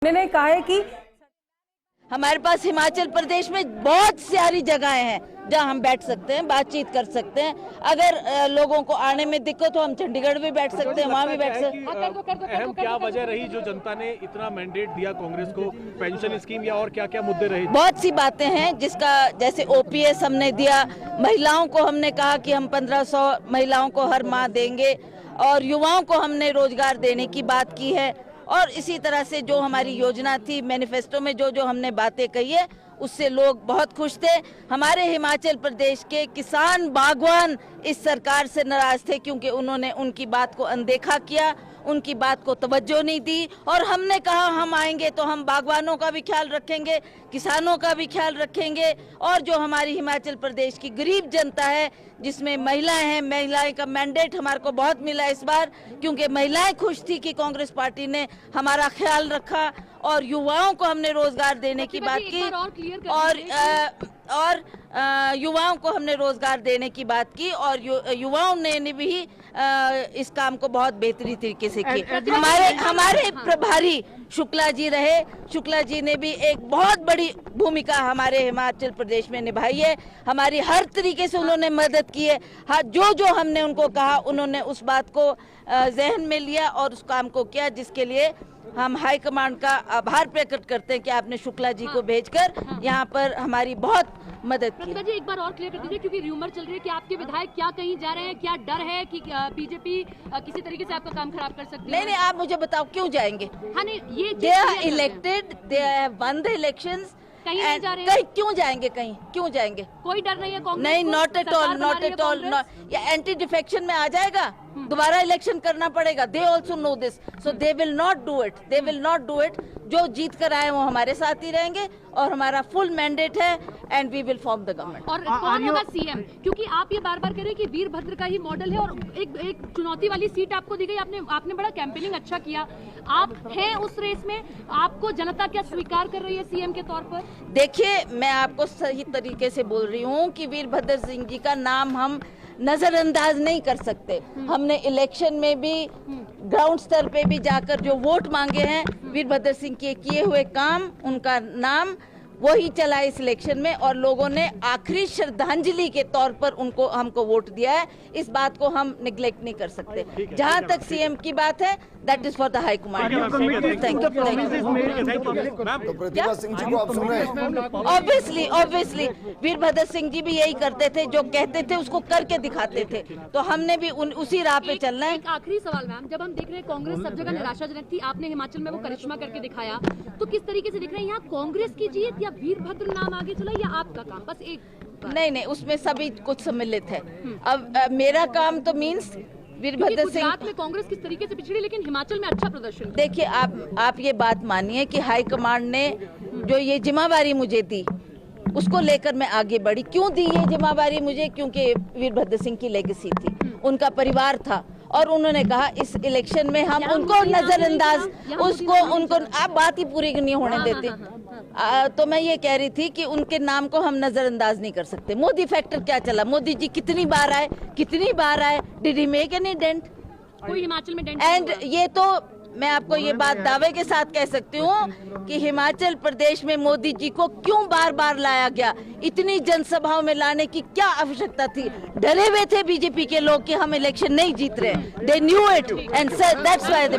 उन्होंने कहा है कि हमारे पास हिमाचल प्रदेश में बहुत सारी जगहें हैं जहां हम बैठ सकते हैं, बातचीत कर सकते हैं। अगर लोगों को आने में दिक्कत हो हम चंडीगढ़ भी बैठ सकते हैं, वहां भी बैठ सकते हैं। अहम क्या वजह रही जो जनता ने इतना मैंडेट दिया कांग्रेस को? पेंशन स्कीम या और क्या क्या मुद्दे रहे? बहुत सी बातें हैं जिसका, जैसे ओपीएस हमने दिया, महिलाओं को हमने कहा कि हम 1500 महिलाओं को हर माह देंगे, और युवाओं को हमने रोजगार देने की बात की है। और इसी तरह से जो हमारी योजना थी, मैनिफेस्टो में जो जो हमने बातें कही है, उससे लोग बहुत खुश थे। हमारे हिमाचल प्रदेश के किसान बागवान इस सरकार से नाराज थे क्योंकि उन्होंने उनकी बात को अनदेखा किया, उनकी बात को तवज्जो नहीं दी। और हमने कहा हम आएंगे तो हम बागवानों का भी ख्याल रखेंगे, किसानों का भी ख्याल रखेंगे, और जो हमारी हिमाचल प्रदेश की गरीब जनता है जिसमें महिलाएं हैं, महिलाएं का मैंडेट हमारे को बहुत मिला इस बार, क्योंकि महिलाएं खुश थी कि कांग्रेस पार्टी ने हमारा ख्याल रखा। और युवाओं को हमने रोजगार देने की बात की, और युवाओं को हमने रोजगार देने की बात की, और युवाओं ने भी इस काम को बहुत बेहतरीन तरीके से किया। हमारे प्रभारी शुक्ला जी रहे, शुक्ला जी ने भी एक बहुत बड़ी भूमिका हमारे हिमाचल प्रदेश में निभाई है। हमारी हर तरीके से उन्होंने मदद की है। हाँ, जो जो हमने उनको कहा उन्होंने उस बात को जहन में लिया और उस काम को किया, जिसके लिए हम हाई कमांड का आभार प्रकट करते हैं कि आपने शुक्ला जी को भेजकर यहाँ पर हमारी बहुत मदद की। प्रतिभा जी, एक बार और क्लियर कर दीजिए, क्योंकि र्यूमर चल रही है कि आपके विधायक क्या कहीं जा रहे हैं, क्या डर है कि बीजेपी किसी तरीके से आपका काम खराब कर सकती है? नहीं, आप मुझे बताओ क्यों जाएंगे? हाँ, नहीं, ये they are elected, they have won the elections. कहीं नहीं जा रहे हैं? कहीं क्यों जाएंगे? कहीं क्यों जाएंगे? कोई डर नहीं है कांग्रेस नहीं, को? Not at all, not at all. ये एंटी डिफेक्शन में आ जाएगा, दोबारा इलेक्शन करना पड़ेगा। They also know this, so they will not do it, they will not do it. जो जीत कर आए वो हमारे साथ ही रहेंगे, और हमारा फुल मैंडेट है, and we will form the government. और कौन होगा सीएम? क्योंकि आप ये बार बार कह रहे हैं कि वीरभद्र का ही मॉडल है, और एक चुनौती वाली सीट आपको दी गई। आपने बड़ा कैंपेनिंग अच्छा किया, आप हैं उस रेस में, आपको जनता क्या स्वीकार कर रही है सीएम के तौर पर? देखिए, मैं आपको सही तरीके से बोल रही हूँ कि वीरभद्र सिंह जी का नाम हम नजरअंदाज नहीं कर सकते। हमने इलेक्शन में भी ग्राउंड स्तर पे भी जाकर जो वोट मांगे हैं, वीरभद्र सिंह के किए हुए काम, उनका नाम वही चला इस इलेक्शन में, और लोगों ने आखिरी श्रद्धांजलि के तौर पर उनको हमको वोट दिया है। इस बात को हम निगलेक्ट नहीं कर सकते। जहां तक सीएम की बात है, that is for the high command. Thank you. Pratibha Singh ji को आप सुन रहे हैं? ऑब्वियसली वीरभद्र सिंह जी भी यही करते थे, जो कहते थे उसको करके दिखाते थे, तो हमने भी उसी राह पे चलना है। एक आखिरी सवाल मैम, जब हम देख रहे हैं कांग्रेस सब जगह निराशाजनक थी, आपने हिमाचल में वो करिश्मा करके दिखाया, तो किस तरीके से दिख रहे हैं यहाँ कांग्रेस की जीत, या वीरभद्र नाम आगे चला, या आपका काम? बस एक नहीं, उसमें सभी कुछ सम्मिलित है। अब मेरा काम तो मीन्स वीरभद्र सिंह। गुजरात में कांग्रेस किस तरीके से पिछड़ी, लेकिन हिमाचल में अच्छा प्रदर्शन। देखिए, आप ये बात मानिए कि हाई कमांड ने जो ये जिम्मेवारी मुझे दी, उसको लेकर मैं आगे बढ़ी। क्यों दी ये जिम्मेवारी मुझे? क्योंकि वीरभद्र सिंह की लेगेसी थी, उनका परिवार था, और उन्होंने कहा इस इलेक्शन में हम उनको नजरअंदाज, उनको आप बात ही पूरी नहीं होने देते। तो मैं ये कह रही थी कि उनके नाम को हम नजरअंदाज नहीं कर सकते। मोदी फैक्टर क्या चला? मोदी जी कितनी बार आए, did he make any dent? कोई हिमाचल में डेंट? एंड ये तो मैं आपको ये बात दावे के साथ कह सकती हूँ कि हिमाचल प्रदेश में मोदी जी को क्यों बार बार लाया गया, इतनी जनसभाओं में लाने की क्या आवश्यकता थी? डरे हुए थे बीजेपी के लोग कि हम इलेक्शन नहीं जीत रहे। They knew it and that's why they